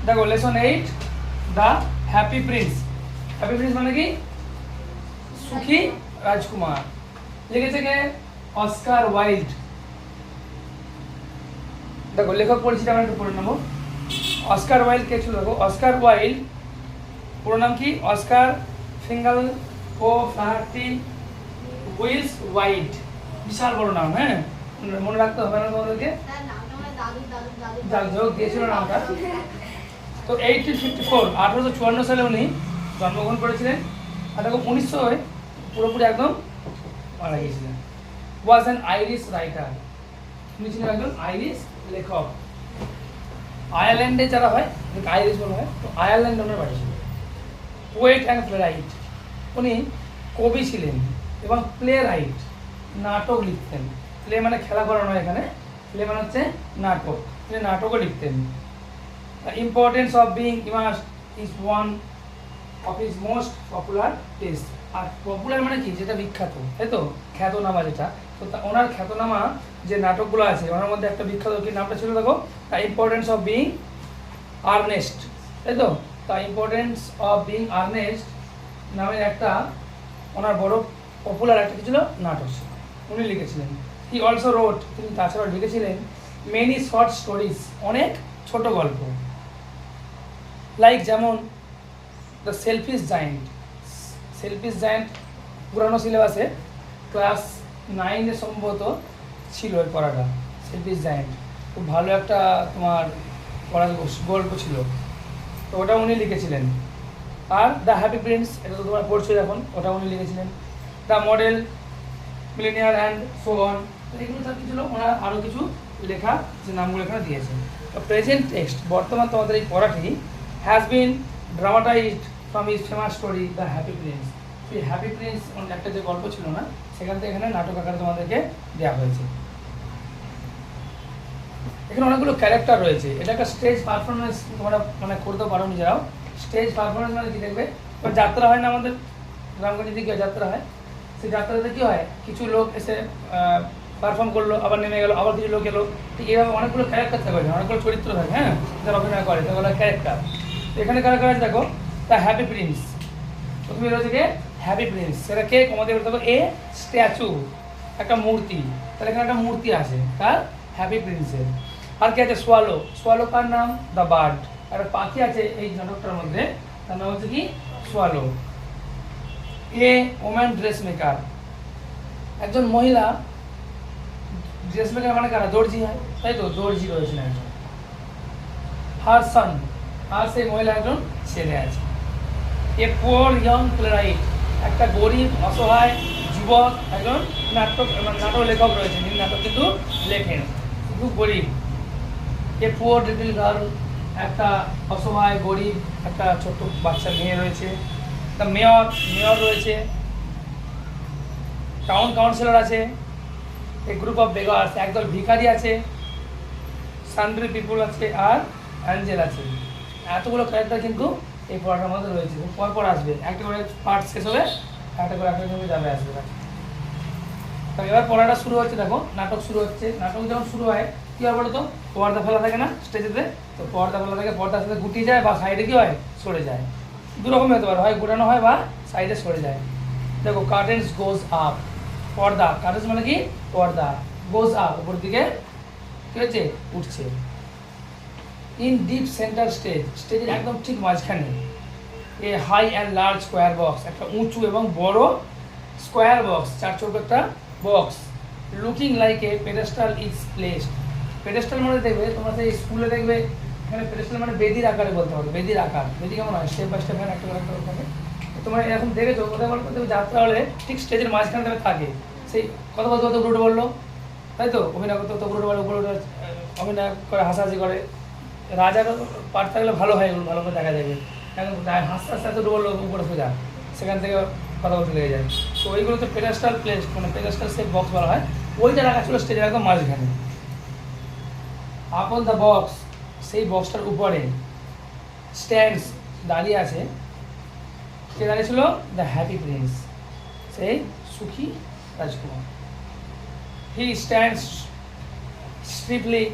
দেখো lesson 8 the happy Prince. Happy Prince মানে কি? সুখী রাজকুমার। লিখেছে কে? Oscar Wilde. দেখো লেখক পরিচিতি আমরা একটু পড়ে নেবো। অস্কার ওয়াইল্ড কে ছিল? দেখো অস্কার ওয়াইল্ড পুরো নাম কি? অস্কার ফিঙ্গাল ও ফ্লাহার্টি উইলস ওয়াইল্ড। বিশাল বড় নাম, হ্যাঁ মনে রাখতে হবে না তোমাদেরকে, যোগ দিয়েছিল নামটা। তো 1854 সালে উনি জন্মগ্রহণ করেছিলেন। আর দেখো 1900 পুরোপুরি একদম মারা গিয়েছিলেন। Was an Irish writer. উনি ছিলেন একজন আইরিশ লেখক। আয়ারল্যান্ডে যারা হয় আইরিশ বলা হয়, তো আয়ারল্যান্ড ওনার বাড়ি ছিল। পোয়েট অ্যান্ড প্লেরাইট, উনি কবি ছিলেন এবং প্লে রাইট, নাটক লিখতেন। প্লে মানে খেলা করা নয়, এখানে প্লে মানে হচ্ছে নাটক, তিনি নাটকও লিখতেন। The importance of being immersed is one of his most popular tastes. Are popular মানে কি? যেটা বিখ্যাত, তাই তো, খ্যাতনামা যেটা। তো ওনার খ্যাতনামা যে নাটকগুলো আছে ওনার মধ্যে একটা বিখ্যাত কি নামটা ছিল দেখো? The importance of being earnest, তাই তো। The importance of being earnest নামের একটা ওনার বড় পপুলার একটা কি ছিল? নাটক ছিল, উনি লিখেছিলেন। হি অলসো রোট, তিনি তাছাড়াও লিখেছিলেন মেনি শর্ট স্টোরিজ, অনেক ছোট গল্প। লাইক যেমন the selfish giant. Selfish giant পুরানো সিলেবাসে ক্লাস 9 সম্ভবত ছিল ওই পড়াটা। সেলফিশ জায়েন্ট খুব ভালো একটা তোমার পড়ার গল্প ছিল, তো ওটা উনি লিখেছিলেন। আর দ্য হ্যাপি প্রিন্স, এটা তো তোমরা পড়ছো এখন, ওটা উনি লিখেছিলেন। The model millionaire and so on, এগুলো তার কি ছিল? ওনার আরও কিছু লেখা যে নামগুলো এখানে দিয়েছেন। তো প্রেজেন্ট টেক্সট, বর্তমান তোমাদের এই পড়াটি has been dramatised from his famous story the happy Prince. সেই হ্যাপি প্রিন্স একটা যে গল্প ছিল না, সেখান থেকে এখানে নাটক আকারে তোমাদেরকে দেওয়া হয়েছে। এখানে অনেকগুলো ক্যারেক্টার রয়েছে। এটা একটা স্টেজ পারফরমেন্স, তোমরা মানে করতে পারো নিজেরাও। স্টেজ পারফরমেন্স মানে কি? দেখবে যাত্রা হয় না আমাদের গ্রামগঞ্জে দিকে যাত্রা হয়, সেই যাত্রাতে কী হয়? কিছু লোক এসে পারফর্ম করলো, আবার নেমে গেলো, আবার কিছু লোক এলো। ঠিক এইভাবে অনেকগুলো ক্যারেক্টার থাকে, অনেকগুলো চরিত্র থাকে, হ্যাঁ, যারা অভিনয় করে সেগুলো ক্যারেক্টার। এখানে কারা কারা দেখো? দ্য হ্যাপি প্রিন্স, প্রথমে রয়েছে কে? Happy Prince. সেটা কে? আমাদের দেখো এ স্ট্যাচু, একটা মূর্তি। তাহলে এখানে একটা মূর্তি আছে কার? হ্যাপি প্রিন্সের। আর কে আছে? সোয়ালো। সোয়ালো কার নাম? The bird. একটা পাখি আছে এই নাটকটার মধ্যে, তার নাম হচ্ছে কি? Swallow. A woman dress maker, একজন মহিলা ড্রেস মেকার মানে কারা? দর্জি হয়, তাই তো, দর্জি রয়েছেন একজন। হার সান, আর সেই মহিলা একজন ছেলে আছে। এ পোর ইয়ং প্লেরাইট, একটা গরিব অসহায় যুবক একজন নাটক লেখক রয়েছেন, যিনি নাটক কিন্তু লেখেন, খুব গরিব। এ পোর লিটল গার্ল, একটা অসহায় গরিব একটা ছোট্ট বাচ্চা মেয়ে রয়েছে। তা মেয়র রয়েছে, টাউন কাউন্সিলর আছে, এ গ্রুপ অফ বেগার্স, একদল ভিখারি আছে, সান্ড্রি পিপুল আছে, আর অ্যাঞ্জেল আছে। এতগুলো ক্যারেক্টার কিন্তু এই পড়াটার মধ্যে রয়েছে। পর আসবে, একটা করে পার্ট শেষ হবে, একটা করে যাবে আসবে। তো এবার পড়াটা শুরু হচ্ছে, দেখো নাটক শুরু হচ্ছে। নাটক যখন শুরু হয় কী হয় বলো তো? পর্দা ফেলা থাকে না স্টেজেতে, তো পর্দা ফেলা থাকে, পর্দার সাথে গুটিয়ে যায় বা সাইডে কী হয়? সরে যায়। দুরকমই হতে পারে, হয় গুটানো হয় বা সাইডে সরে যায়। দেখো কার্টেন্স গোজ আপ, পর্দা, কার্টেন্স মানে কি? পর্দা, গোজ আপ, উপর দিকে কী হচ্ছে? উঠছে। ইন ডিপ সেন্টার স্টেজ, স্টেজের একদম ঠিক মাঝখানে a high and large square box, একটা উঁচু এবং বড় স্কোয়ার বক্স, চার চৌকো একটা box, looking like a pedestal is placed. Pedestal মানে দেখবে তোমরা সেই স্কুলে দেখবে, এখানে পেডেস্টাল মানে বেদির আকারে বলতে হবে। বেদির আকার, বেদি কেমন হয়? স্টেপ বাই স্টেপ একটা করে থাকে। তোমরা এরকম দেখেছো কোথায় বলতো? যাত্রা হলে ঠিক স্টেজের মাঝখানে থাকে, সেই কথা বলতে বলতে উপরে বললো, তাই তো, অভিনয় করতে তো উপরে বলে, উপরে অভিনয় করে, হাসাহাসি করে। রাজার পার্ট থাকলে ভালো হয়, ভালো করে দেখা যাবে। এখন হাসতে হাসতে এত বললো উপরে সোজা, সেখান থেকে কথা বলতে লেগে যায়। তো ওইগুলো তো পেডেস্টাল প্লেস, মানে পেডেস্টাল সেই বক্স বলা হয়, ওইটা রাখা ছিল স্টেজের একদম মাঝখানে। আপন দ্য বক্স, সেই বক্সটার উপরে স্ট্যান্ডস, দাঁড়িয়ে আছে। কে দাঁড়িয়েছিল? দ্য হ্যাপি প্রিন্স, সেই সুখী রাজকুমার। হি স্ট্যান্ডস স্ট্রিপলি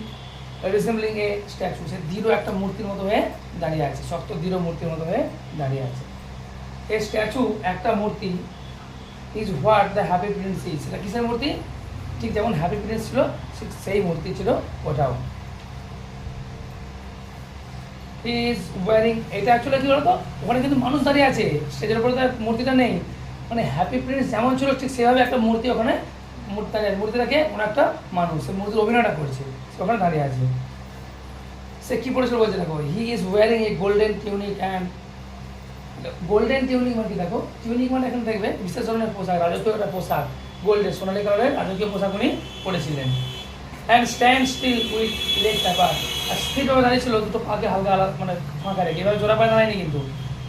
রিসেম্বলিং এ স্ট্যাচু, সে দৃঢ় একটা মূর্তির মতো হয়ে দাঁড়িয়ে আছে, শক্ত দৃঢ় মূর্তির মতো হয়ে দাঁড়িয়ে আছে। এ স্ট্যাচু একটা মূর্তি is what the happy Prince is, সেটা কিসের মূর্তি? ঠিক যেমন হ্যাপি প্রিন্স ছিল ঠিক সেই মূর্তি ছিল ওটাও। ইজ ওয়ারিং, এটা অ্যাকচুয়ালি কী বলতো, ওখানে কিন্তু মানুষ দাঁড়িয়ে আছে, স্টেজের উপরে তার মূর্তিটা নেই, মানে হ্যাপি প্রিন্স যেমন ছিল ঠিক সেভাবে একটা মূর্তি ওখানে মূর্তিটাকে কোনো একটা মানুষ, সে মূর্তির অভিনয়টা করছে, সে ওখানে দাঁড়িয়ে আছে। সে কী পড়েছিল বলছে দেখো, he is wearing a golden tunic and, golden tunic মানে কি দেখো, টিউনিক মানে এখানে দেখবে বিশেষ ধরনের পোশাক, রাজকীয় একটা পোশাক, গোল্ডের সোনালি কালারের রাজকীয় পোশাক উনি পরেছিলেন। And stand still with leg taper, আর স্থিরভাবে দাঁড়িয়েছিল দুটো পাকে হালকা মানে ফাঁকা রেখে, এভাবে জোড়া পায়ে দাঁড়ায়নি কিন্তু,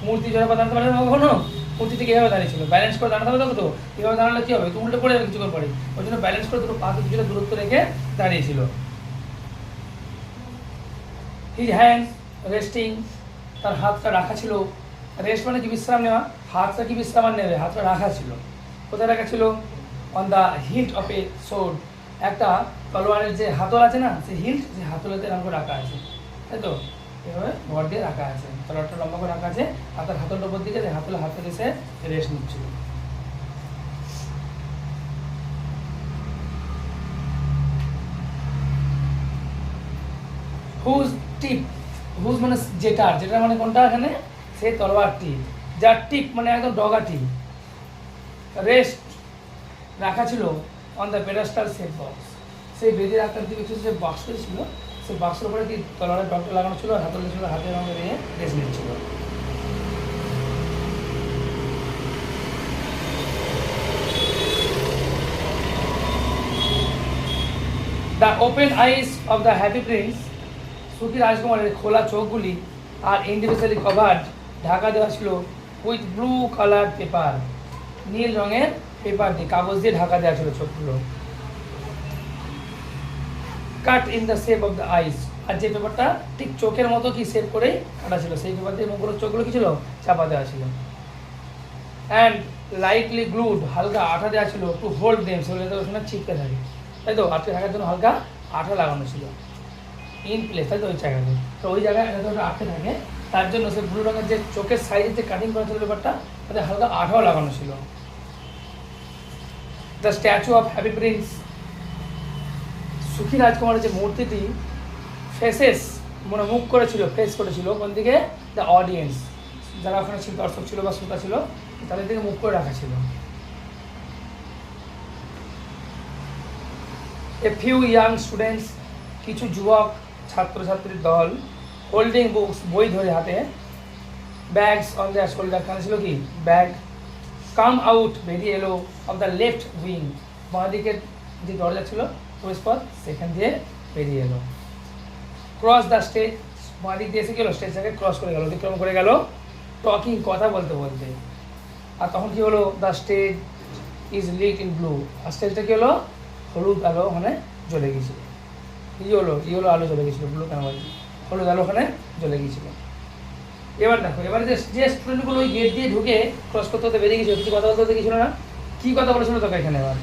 মূর্তি জোড়া পায়ে দাঁড়াতে পারে না কখনো, মূর্তি থেকে এভাবে দাঁড়িয়েছিল, ব্যালেন্স করে দাঁড়াতে হবে তো, এভাবে দাঁড়ালে কী হবে, তো উল্টে পড়ে যাবে কিছু করে পড়ে, ওই জন্য ব্যালেন্স করে দুটো পাকে কিছুটা দূরত্ব রেখে দাঁড়িয়েছিল। হিজ হ্যান্ড রেস্টিং, তার হাতটা রাখা ছিল, রেস্ট মানে কি বিশ্রাম নেওয়া, হাতটা কি বিশ্রাম নেবে, হাতটা রাখা ছিল, কোথায় রাখা ছিল? On the hilt of a sword, একটা তলোয়ারের যে হাতল আছে না, সেই হিল্ট, যে হাতলেতে এরকম করে রাখা আছে, তাই তো, এভাবে ভর দিয়ে রাখা আছে, তলোয়ারটা লম্বা করে রাখা আছে, আর তার হাতলটার উপর দিকে হাতলে হাতে এসে রেস্ট নিচ্ছিল। হুজ টিপ, হুজ মানে যেটার, যেটার মানে কোনটা এখানে, সেই তলোয়ারটি, যার টিপ মানে একদম ডগাটি, রেস্ট রাখা ছিল অন দ্য পেডাস্টাল সেট বক্স, সেই বেদির আকৃতি বিশিষ্ট যে বাক্সটি ছিল, সেই বাক্সের উপরে কি তলোয়ারের ডগটা লাগানো ছিল, আর হাতলে ছিল, হাতের রঙে দিয়ে রেস্ট নিচ্ছিল। The open eyes of the happy Prince, সুখী রাজকুমারের খোলা চোখগুলি আর ইন্ডিভিজুয়ালি কভার্ড, ঢাকা দেওয়া ছিল উইথ ব্লু কালার পেপার, নীল রঙের পেপার দিয়ে, কাগজ দিয়ে ঢাকা দেওয়া ছিল চোখগুলো। Cut in the shape of the eyes, আর যে পেপারটা ঠিক চোখের মতো কি শেপ করেই কাটা ছিল, সেই পেপার দিয়ে মুখগুলো চোখগুলো কি ছিল চাপা দেওয়া ছিল। অ্যান্ড লাইটলি গ্লুড, হালকা আঠা দেওয়া ছিল, টু হোল্ড দেম, সেগুলো যাতে ওখানে চিপকে থাকে, তাই তো, আটকে থাকার জন্য হালকা আঠা লাগানো ছিল ইন প্লেস, তাই তো, ওই জায়গাতে, তো ওই জায়গায় ওটা আটকে থাকে, তার জন্য সে ব্লু রঙের যে চোখের সাইডে যে কাটিং করা ছিল পেপারটা, তাতে হালকা আঠাও লাগানো ছিল। The statue of happy Prince, সুখী রাজকুমারের যে মূর্তিটি ফেসেস মানে মুখ করেছিল, ফেস করেছিল কোন দিকে, দ্য অডিয়েন্স, যারা ওখানে ছিল, দর্শক ছিল বা শ্রোতা ছিল, তাদের দিকে মুখ করে রাখা ছিল। এ ফিউ ইয়াং স্টুডেন্টস, কিছু যুবক ছাত্রছাত্রীর দল, হোল্ডিং বুকস, বই ধরে হাতে, ব্যাগস অন দেয়ার শোল্ডার, কানে ছিল কি ব্যাগ, কাম আউট, বেরিয়ে এলো, অফ দ্য লেফট উইং, বাঁ দিকের যে দরজা ছিল প্রবেশপথ, সেখান দিয়ে বেরিয়ে এলো। ক্রস দ্য স্টেজ, বাঁ দিক দিয়ে এসে গেলো, স্টেজটাকে ক্রস করে গেল, অতিক্রম করে গেল, টকিং, কথা বলতে বলতে। আর তখন কি হলো, the stage is lit in blue, আর স্টেজটা কি হলো, হলুদ আলো ওখানে জ্বলে গিয়েছিল, ইয়েলো আলো জ্বলে গিয়েছিল, ব্লু কেন বলছি, হলুদ আলো ওখানে জ্বলে গিয়েছিল। এবার দেখো, এবারে যে স্টুডেন্টগুলো ওই গেট দিয়ে ঢুকে ক্রস করতে হতে বেরিয়ে গেছিলো, কিছু কথা বলতে হতে গেছিলো না, কী কথা বলেছিল তোকে এখানে? এবার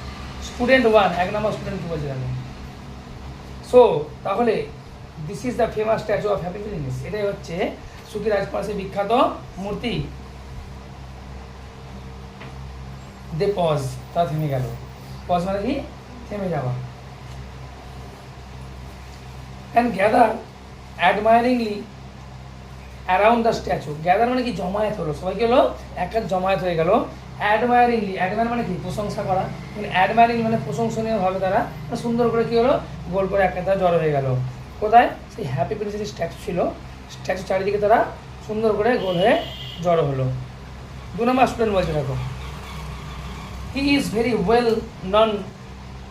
স্টুডেন্ট 1, 1 নম্বর স্টুডেন্ট কী বলছে দেখো। সো তাহলে this is the famous statue of happy Prince, এটাই হচ্ছে সুখী রাজকুমারের সেই বিখ্যাত মূর্তি। দে পজ, তা থেমে গেল, পজ মানে কি থেমে যাওয়া। And gather admiringly around the statue, gather মানে কি জমায়েত হলো, সবাই কি হলো এক জমায়েত হয়ে গেল। অ্যাডমায়ারিংলি, অ্যাডমায়ার মানে কি প্রশংসা করা, মানে অ্যাডমায়ারিং মানে প্রশংসনীয়ভাবে তারা সুন্দর করে কি হলো গোল করে একটা তারা জড়ো হয়ে গেল। কোথায়? সেই হ্যাপি প্রিন্সের যে স্ট্যাচু ছিল, স্ট্যাচু চারিদিকে তারা সুন্দর করে গোল হয়ে জড়ো হলো। 2 নম্বর স্টুডেন্ট বলছে দেখো, he is very well known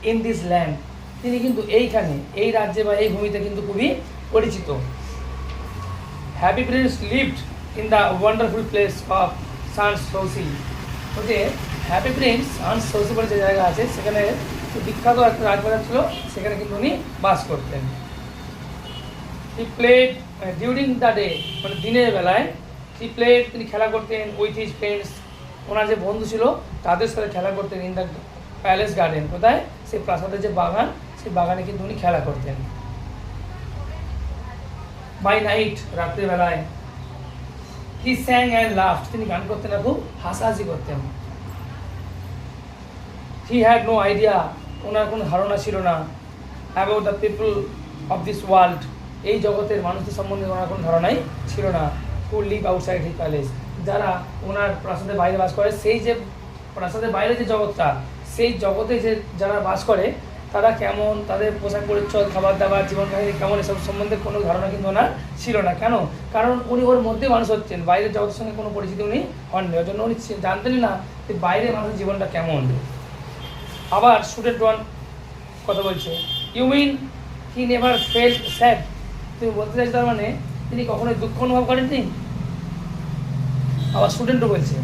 in this land, তিনি কিন্তু এইখানে এই রাজ্যে বা এই ভূমিতে কিন্তু খুবই পরিচিত। Happy Prince lived in the wonderful place of Sans Souci, বলছে হ্যাপি প্রিন্স সান্স সৌসি বলে যে জায়গা আছে, সেখানে বিখ্যাত একটা রাজবাড়ি ছিল, সেখানে কিন্তু উনি বাস করতেন। He played during the day, মানে দিনের বেলায়, হি প্লেড তিনি খেলা করতেন উইথ হিজ ফ্রেন্ডস, ওনার যে বন্ধু ছিল তাদের সাথে খেলা করতেন ইন দ্য প্যালেস গার্ডেন, কোথায় সেই প্রাসাদের যে বাগান, সেই বাগানে কিন্তু উনি খেলা করতেন। বাই নাইট, রাত্রিবেলায়। হি স্যাং অ্যান্ড লাফড, তিনি গান করতেন না, খুব হাসাহাসি করতেন। হি হ্যাড নো আইডিয়া, ওনার কোনো ধারণা ছিল না, about the people of this world, এই জগতের মানুষদের সম্বন্ধে ওনার কোনো ধারণাই ছিল না। হু লিভ আউটসাইড হিজ প্যালেস, যারা ওনার প্রাসাদের বাইরে বাস করে, সেই যে প্রাসাদের বাইরে যে জগৎটা, সেই জগতে যে যারা বাস করে তারা কেমন, তাদের পোশাক পরিচ্ছদ, খাবার দাবার, জীবন কাহিনী কেমন, এসব সম্বন্ধে কোনো ধারণা কিন্তু ওনার ছিল না। কেন? কারণ উনি ওর মধ্যে মানুষ হচ্ছেন, বাইরের জগতের সঙ্গে কোনো পরিচিতি উনি হননি, ওই জন্য উনি জানতেনই না যে বাইরের মানুষের জীবনটা কেমন। আবার স্টুডেন্ট ওয়ান কথা বলছে, you mean he never felt sad, তুমি বলতে চাইছো তার মানে তিনি কখনোই দুঃখ অনুভব করেননি? আবার স্টুডেন্টও বলছে,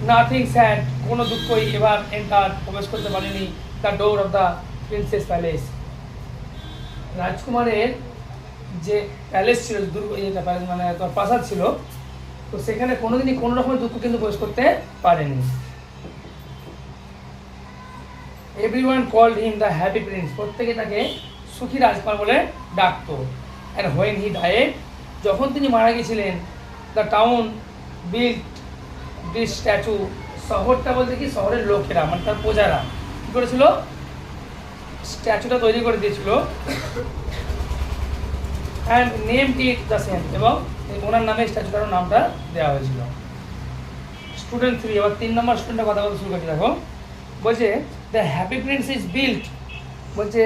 নাথিং স্যাড, কোনো দুঃখই এবার এন্টার, প্রবেশ করতে পারেনি the door of the princess palace, রাজকুমারের যে প্যালেস ছিল, মানে তোমার প্রাসাদ ছিল, তো সেখানে কোনোদিনই কোনো রকমের দুঃখ কিন্তু প্রবেশ করতে পারেনি। Everyone called him the happy prince, প্রত্যেকে তাকে সুখী রাজকুমার বলে ডাকতো। অ্যান্ড হোয়েন হি ডায়েড, যখন তিনি মারা গেছিলেন, the town built this statue, শহরটা বলতে কি শহরের লোকেরা মানে তার প্রজারা কী করেছিল, স্ট্যাচুটা তৈরি করে দিয়েছিল। And name it the same, এবং ওনার নামে স্ট্যাচুটার নামটা দেওয়া হয়েছিল। স্টুডেন্ট 3, এবার 3 নম্বর স্টুডেন্টের কথা বলতে শুরু করছি। দেখো বলছে, the happy Prince is built, বলছে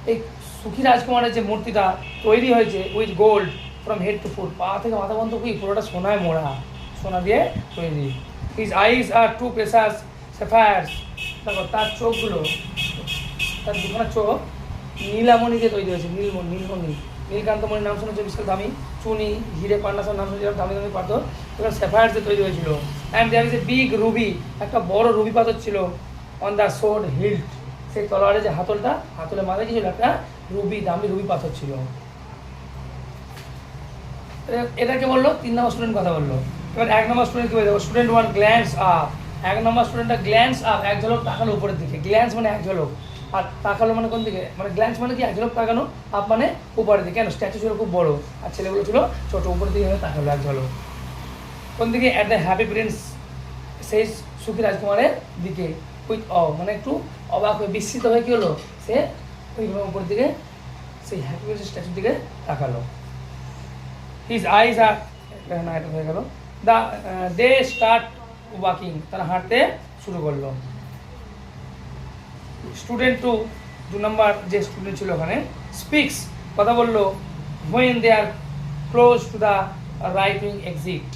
এই সুখী রাজকুমারের যে মূর্তিটা তৈরি হয়েছে with gold from head to foot, পা থেকে মাথা পর্যন্ত কি পুরোটা সোনায় মোড়া, সোনা দিয়ে তৈরি। হিজ আইজ আর টু প্রেসাস স্যাফায়ার্স, দেখো তার চোখগুলো, তার দুখানা চোখ নীলামণি দিয়ে তৈরি হয়েছে, নীলমণি, নীলকান্তমণির নাম শুনেছে, বিশাল দামি চুনি, হিরে পান্নাসের নাম শুনেছিলাম, দামি দামি পাথর, এবার স্যাফায়ার্স দিয়ে তৈরি হয়েছিল। And there is a big ruby, একটা বড় রুবি পাথর ছিল, অন দ্য সোর্ড হিল্ট, সেই তলোয়ারের যে হাতলটা, হাতলের মাথায় কি ছিল, একটা রুবি, দামি রুবি পাথর ছিল। এটাকে বললো 3 নম্বর স্টুডেন্ট কথা বললো। এবার 1 নম্বর স্টুডেন্ট কি বলছে, স্টুডেন্ট ওয়ান গ্ল্যান্স আপ, 1 নম্বর স্টুডেন্টটা গ্ল্যান্স আপ, এক ঝলক তাকালো উপরের দিকে, গ্ল্যান্স মানে এক ঝলক, আর তাকালো মানে কোন দিকে, মানে গ্ল্যান্স মানে কি এক ঝলক তাকানো, আপ মানে উপরের দিকে। কেন? স্ট্যাচু ছিল খুব বড় আর ছেলেগুলো ছিল ছোট, উপরের দিকে তাকালো এক ঝলক। কোন দিকে? অ্যাট দ্য হ্যাপি প্রিন্স, সেই সুখী রাজকুমারের দিকে। উইথ মানে একটু অবাক হয়ে বিস্মিত হয়ে কী হলো, সে ওই উপরের দিকে সেই হ্যাপি প্রিন্সের স্ট্যাচুর দিকে তাকালো। হিজ আইজ আর, না এটা হয়ে গেল, দ্য দে স্টার্ট ওয়াকিং, তারা হাঁটতে শুরু করলো। স্টুডেন্ট 2 নম্বর যে স্টুডেন্ট ছিল ওখানে, স্পিক্স কথা বললো, when they are close to the right wing exit,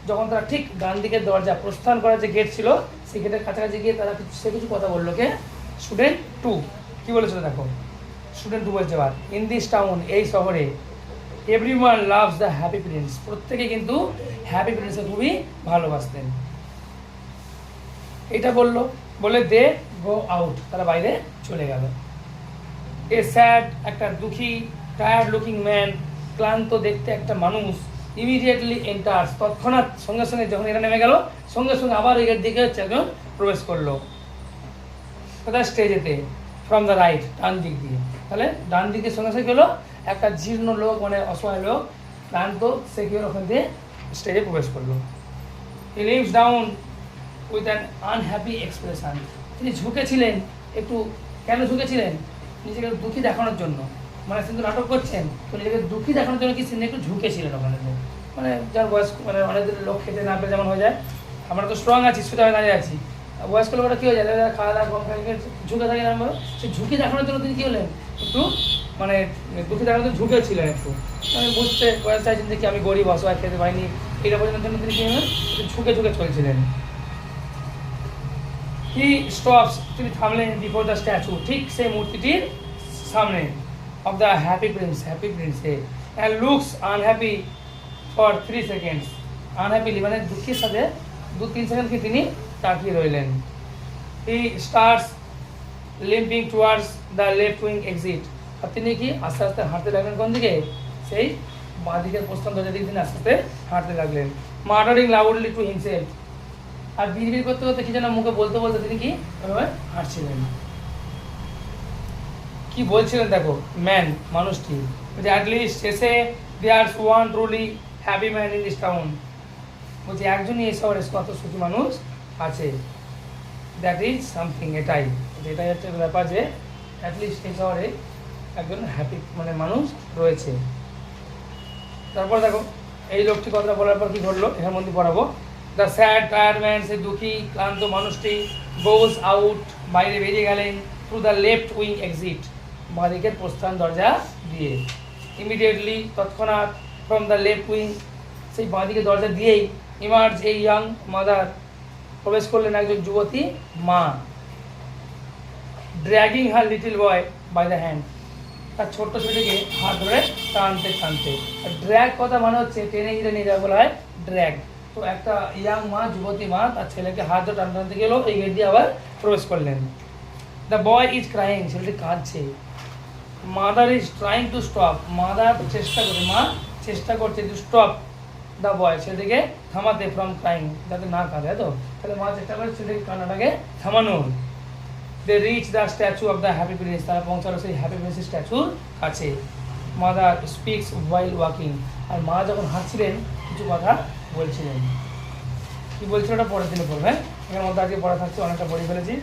যখন তারা ঠিক ডান দিকের দরজা, প্রস্থান করার যে গেট ছিল, সেই গেটের কাছাকাছি গিয়ে তারা সে কিছু কথা বললো। কে? স্টুডেন্ট 2 কী বলেছিল দেখো, স্টুডেন্ট 2 বলছে, এবার ইন দিস টাউন, এই শহরে, everyone loves the happy prince, প্রত্যেকে কিন্তু হ্যাপি প্রিন্সকে খুবই ভালোবাসতেন। এটা বললো, বলে দে গো আউট, তারা বাইরে চলে গেল। এ স্যাড, একটা দুঃখী, টায়ার্ড লুকিং ম্যান, ক্লান্ত দেখতে একটা মানুষ, ইমিডিয়েটলি এন্টার্স, তৎক্ষণাৎ সঙ্গে সঙ্গে যখন এরা নেমে গেল, সঙ্গে সঙ্গে আবার এর দিকে হচ্ছে একজন প্রবেশ করলো। কোথায়? স্টেজেতে, ফ্রম দ্য রাইট, ডান দিক দিয়ে। তাহলে ডান দিকে সঙ্গে সঙ্গে গেলো একটা জীর্ণ লোক, মানে অসহায় লোক, ক্লান্ত, সে কি ওখান দিয়ে স্টেজে প্রবেশ করলো। He lives down with an unhappy expression, তিনি ঝুঁকেছিলেন একটু। কেন ঝুঁকেছিলেন? নিজেকে দুঃখী দেখানোর জন্য, মানে কিন্তু নাটক করছেন তো নিজেকে দুঃখী দেখানোর জন্য কি তিনি একটু ঝুঁকেছিলেন ওখানে। মানে যার বয়স, মানে অনেক দিনের লোক খেতে না পেলে যেমন হয়ে যায়, আমরা তো স্ট্রং আছি, সুতরাং দাঁড়িয়ে আছি, বয়স্ক লোকরা কী হয়ে যায়, খাওয়া দাওয়া কম খাই, ঝুঁকে থাকে না, সেই ঝুঁকি দেখানোর জন্য তিনি কী হলেন, একটু মানে দুঃখী দেখানোর জন্য ঝুঁকেছিলেন একটু, মানে বুঝতে বয়স চাইছেন যে কি আমি গরিব, অসহায়, খেতে পাইনি, এটা বোঝানোর জন্য তিনি কী হলেন, একটু ঝুঁকে ঝুঁকে চলছিলেন। হি স্টপস, তিনি থামলেন বিফোর দ্য স্ট্যাচু, ঠিক সেই মূর্তিটির সামনে, of the happy Prince, Happy প্রিন্সে, and looks unhappy for 3 seconds, unhappily মানে দুঃখের সাথে 2-3 সেকেন্ডকে তিনি তাকিয়ে রইলেন। He starts limping towards the left wing exit, আর তিনি কি আস্তে আস্তে হাঁটতে লাগলেন কোন দিকে, সেই বাঁ দিকের প্রস্থান দরজার দিকে তিনি আস্তে আস্তে হাঁটতে লাগলেন। মাটারিং লাউডলি টু হিমসেলফ, আর বিড়বিড় করতে করতে কি যেন মুখে বলতে বলতে তিনি কি এভাবে হাঁটছিলেন। কি বলছিলেন দেখো, ম্যান মানুষটি, যে অ্যাটলিস্ট শেষে there's one truly happy man in this town, বলছি একজনই এই শহরে কত সুখী মানুষ আছে, দ্যাট ইজ সামথিং, এটাই এটাই হচ্ছে ব্যাপার যে অ্যাটলিস্ট এই শহরে একজন হ্যাপি মানে মানুষ রয়েছে। তারপর দেখো এই লোকটি কথা বলার পর কি ঘটলো এখানে মধ্যে পড়াবো। দ্য স্যাড টায়ার্ড ম্যান, সে দুঃখী ক্লান্ত মানুষটি গোজ আউট, বাইরে বেরিয়ে গেলেন through the left wing exit, বাঁদিকের প্রস্থান দরজা দিয়ে। ইমিডিয়েটলি তৎক্ষণাৎ ফ্রম দ্য লেফট উইং, সেই বাঁদিকে দরজা দিয়েই ইমার্জ এই ইয়াং মাদার, প্রবেশ করলেন একজন যুবতী মা, dragging her little boy by the hand, তার ছোট্ট ছেলেকে হাত ধরে টানতে টানতে। ড্র্যাগ কথা মানে হচ্ছে টেনে হিঁড়ে নিয়ে যাওয়া বলা হয় ড্র্যাগ। তো একটা ইয়াং মা, যুবতী মা তার ছেলেকে হাত ধরে টানতে টানতে গেল, এই গেট দিয়ে আবার প্রবেশ করলেন। দ্য বয় ইজ ক্রাইং, ছেলেটি কাঁদছে। Mother is trying to stop, mother চেষ্টা করছে, মা চেষ্টা করছে টু স্টপ দ্য বয়, ছেলেটিকে থামাতে, ফ্রম ক্রাইং, যাতে না কাঁদে, তো তাহলে মা চেষ্টা করে ছেলেটিকে কান্নাটাকে থামানোর। They reach the statue of the happy prince, তারা পৌঁছালো সেই হ্যাপি প্রিন্সের স্ট্যাচুর কাছে। মাদার স্পিক্স ওয়াইল ওয়াকিং, আর মা যখন হাঁটছিলেন কিছু কথা বলছিলেন। কি বলছিল ওটা পরের দিনে পড়বে, এখানে মধ্যে আজকে পড়া থাকছে, অনেকটা পড়ে ফেলেছি।